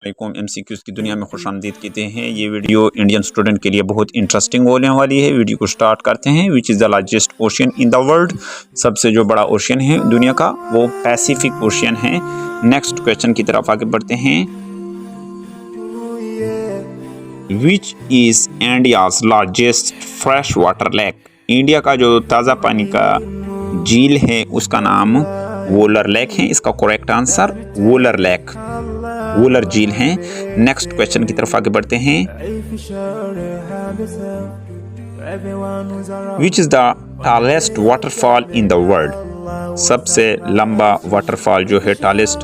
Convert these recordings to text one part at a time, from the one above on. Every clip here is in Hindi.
MCQs की दुनिया में खुशामदीद कहते हैं। ये वीडियो इंडियन स्टूडेंट के लिए बहुत इंटरेस्टिंग होने वाली है। वीडियो को स्टार्ट करते हैं। Which is the largest ocean in the world? सबसे जो बड़ा ओशियन है दुनिया का वो पैसिफिक ओशियन है। नेक्स्ट क्वेश्चन की तरफ आगे बढ़ते हैं। Which is India's largest fresh water lake? India का जो ताज़ा पानी का झील है उसका नाम वोलर लेक है। इसका correct answer volar lake, volar झील है। नेक्स्ट क्वेश्चन की तरफ आगे बढ़ते हैं। Which is the tallest waterfall in the world? सबसे लंबा वाटरफॉल जो है, टॉलेस्ट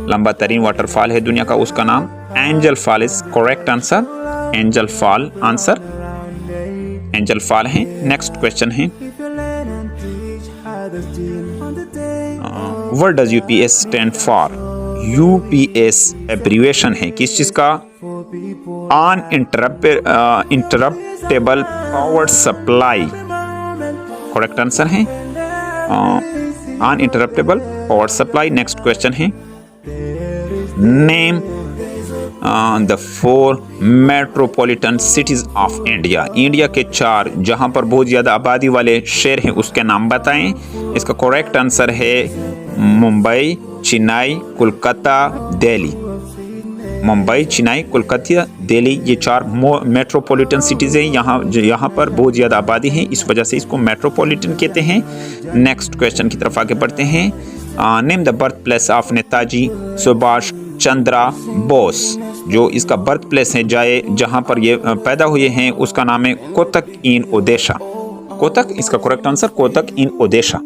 लंबा तरीन वाटरफॉल है दुनिया का, उसका नाम Angel Fall is correct answer. Angel Fall answer Angel Fall है। नेक्स्ट क्वेश्चन है। What does UPS stand for? UPS abbreviation है किस चीज का? Uninterruptible power supply correct answer है uninterruptible power supply. Next question है। Name the 4 metropolitan cities of India. India के 4 जहां पर बहुत ज्यादा आबादी वाले शहर हैं उसके नाम बताएं। इसका करेक्ट आंसर है मुंबई, चेन्नई, कोलकाता, दिल्ली। मुंबई, चेन्नई, कोलकाता, दिल्ली, ये 4 मेट्रोपॉलिटन सिटीज़ हैं। यहाँ पर बहुत ज़्यादा आबादी है, इस वजह से इसको मेट्रोपॉलिटन कहते हैं। नेक्स्ट क्वेश्चन की तरफ आगे बढ़ते हैं। Name the birth place of Netaji Subhash Chandra Bose. जो इसका बर्थ प्लेस है, जहाँ पर ये पैदा हुए हैं, उसका नाम है कोटक इन ओडिशा। कोटक, इसका करेक्ट आंसर कोटक इन ओडिशा।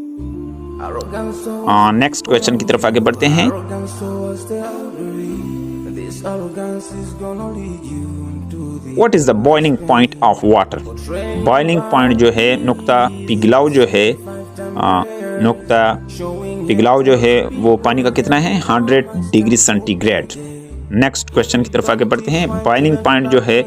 नेक्स्ट क्वेश्चन की तरफ आगे बढ़ते हैं। What is the boiling point of water? Boiling point जो है, नुक्ता पिघलाव जो है, नुक्ता पिघलाव जो है वो पानी का कितना है? 100 डिग्री सेंटीग्रेड। नेक्स्ट क्वेश्चन की तरफ आगे बढ़ते हैं। बॉइलिंग पॉइंट जो है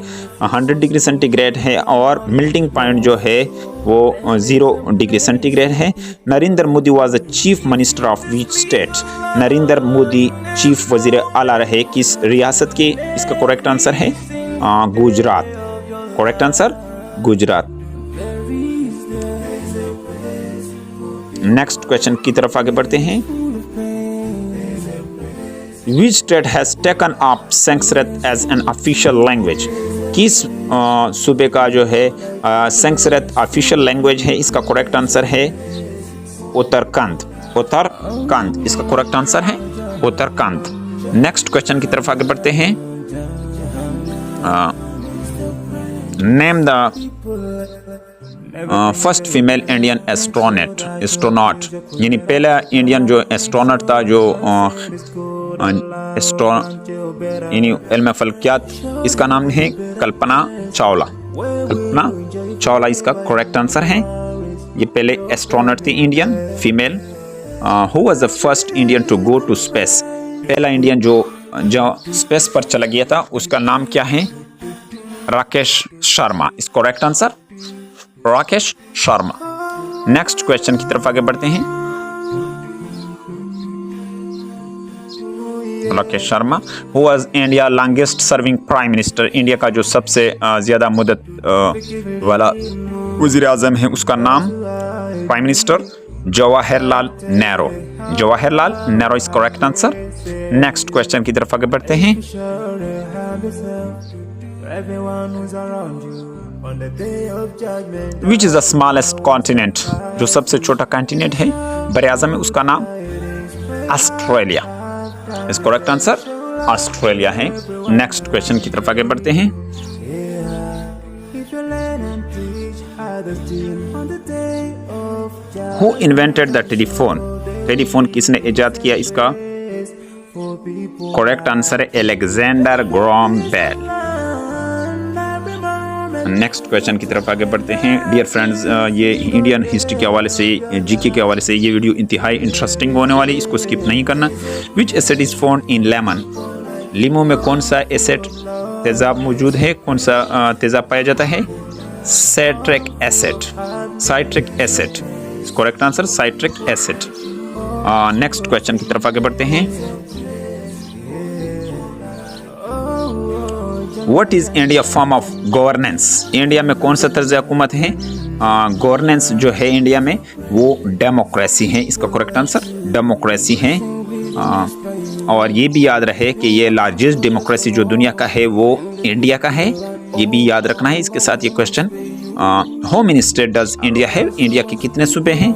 100 डिग्री सेंटीग्रेड है और मेल्टिंग पॉइंट जो है वो 0 डिग्री सेंटीग्रेड है। Narendra Modi was the chief minister of which state? Narendra Modi chief वजीर आला रहे किस रियासत के? इसका करेक्ट आंसर है Gujarat. Correct answer Gujarat. Next question की तरफ आगे बढ़ते हैं। Which state has taken up Sanskrit as an official language? किस सूबे का जो है संस्कृत ऑफिशियल लैंग्वेज है? इसका करेक्ट आंसर है उत्तराखंड। उत्तराखंड, इसका करेक्ट आंसर है उत्तराखंड। नेक्स्ट क्वेश्चन की तरफ आगे बढ़ते हैं। Name the first female Indian astronaut, यानी पहला इंडियन जो एस्ट्रोनॉट था, जो यानी इल्म फल्कियात, इसका नाम है कल्पना चावला। कल्पना चावला इसका करेक्ट आंसर है। ये पहले एस्ट्रोनॉट थी Indian female. Who was the first Indian to go to space? पहला इंडियन जो स्पेस पर चला गया था उसका नाम क्या है? राकेश शर्मा। इस correct answer Rakesh Sharma. Next question की तरफ आगे बढ़ते हैं। Rakesh Sharma who was India longest serving prime minister? India का जो सबसे ज्यादा मुद्दत वाला वजीर आजम है उसका नाम prime minister Jawaharlal Nehru. Jawaharlal Nehru is correct answer. Next question की तरफ आगे बढ़ते हैं। Which is the smallest continent? जो सबसे छोटा कॉन्टिनेंट है बड़े आज़म में, उसका नाम ऑस्ट्रेलिया। इस करेक्ट आंसर ऑस्ट्रेलिया है। नेक्स्ट क्वेश्चन की तरफ आगे बढ़ते हैं। Who invented the telephone? Telephone किसने इजाद किया? इसका करेक्ट आंसर है Alexander Graham Bell. Next question की तरफ आगे बढ़ते हैं। डियर फ्रेंड्स, ये इंडियन हिस्ट्री के हवाले से, जीके के हवाले से ये वीडियो इंतहाई इंटरेस्टिंग होने वाली, इसको स्किप नहीं करना। Which acid is found in lemon? लीमू में कौन सा एसिड तेजाब मौजूद है? कौन सा तेजाब पाया जाता है? Citric acid. Citric acid correct answer citric acid. Next question की तरफ आगे बढ़ते हैं। What is India form of governance? India में कौन सा तर्ज हुकूमत है? गवर्नेंस जो है इंडिया में वो डेमोक्रेसी है। इसका करेक्ट आंसर डेमोक्रेसी है। और ये भी याद रहे कि ये लार्जेस्ट डेमोक्रेसी जो दुनिया का है वो इंडिया का है, ये भी याद रखना है। इसके साथ ये question, how many state does India है? इंडिया के कितने सूबे हैं?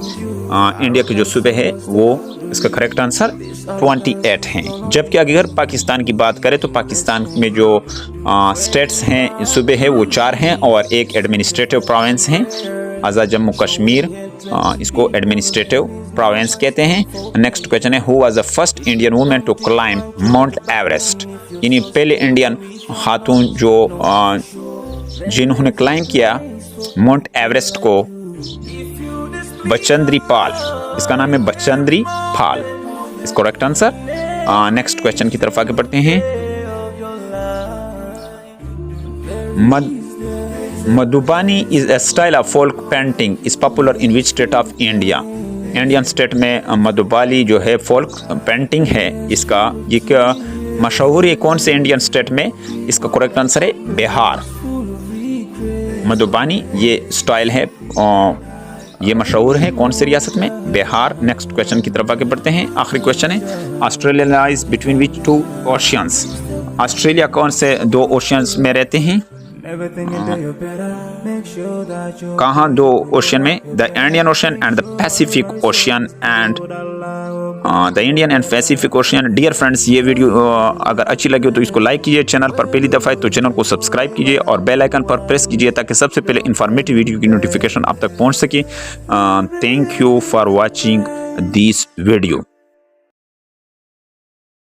इंडिया के जो सूबे हैं वो, इसका करेक्ट आंसर 28 हैं। जबकि अगर पाकिस्तान की बात करें तो पाकिस्तान में जो स्टेट्स हैं, सूबे हैं, वो 4 हैं और एक एडमिनिस्ट्रेटिव प्रोविंस हैं। आज़ाद जम्मू कश्मीर, इसको एडमिनिस्ट्रेटिव प्रोविंस कहते हैं। नेक्स्ट क्वेश्चन है, who was the first Indian women to climb Mount Everest? यानी पहले इंडियन खातून जो जिन्होंने क्लाइंब किया माउंट एवरेस्ट को, बचेंद्री पाल। इसका नाम है बचेंद्री पाल। इसका करेक्ट आंसर। नेक्स्ट क्वेश्चन की तरफ आगे बढ़ते हैं। Madhubani is a style of folk painting is popular in which state of India? Indian state में मधुबाली जो है फोल्क पेंटिंग है, इसका ये क्या मशहूर है कौन से इंडियन स्टेट में? इसका करेक्ट आंसर है बिहार। मधुबानी ये स्टाइल है, ये मशहूर है कौन से रियासत में? बिहार। नेक्स्ट क्वेश्चन की तरफ आगे बढ़ते हैं। आखिरी क्वेश्चन है, Australia lies between which 2 oceans? Australia कौन से 2 ओशियंस में रहते हैं? कहाँ 2 ओशियन में? The Indian Ocean and the Pacific Ocean and the Indian and Pacific Ocean. Dear friends, ये वीडियो अगर अच्छी लगी हो तो इसको लाइक कीजिए, चैनल पर पहली दफ़ा है तो चैनल को सब्सक्राइब कीजिए और बेल आइकन पर प्रेस कीजिए ताकि सबसे पहले इंफॉर्मेटिव वीडियो की नोटिफिकेशन आप तक पहुंच सके। Thank you for watching this video.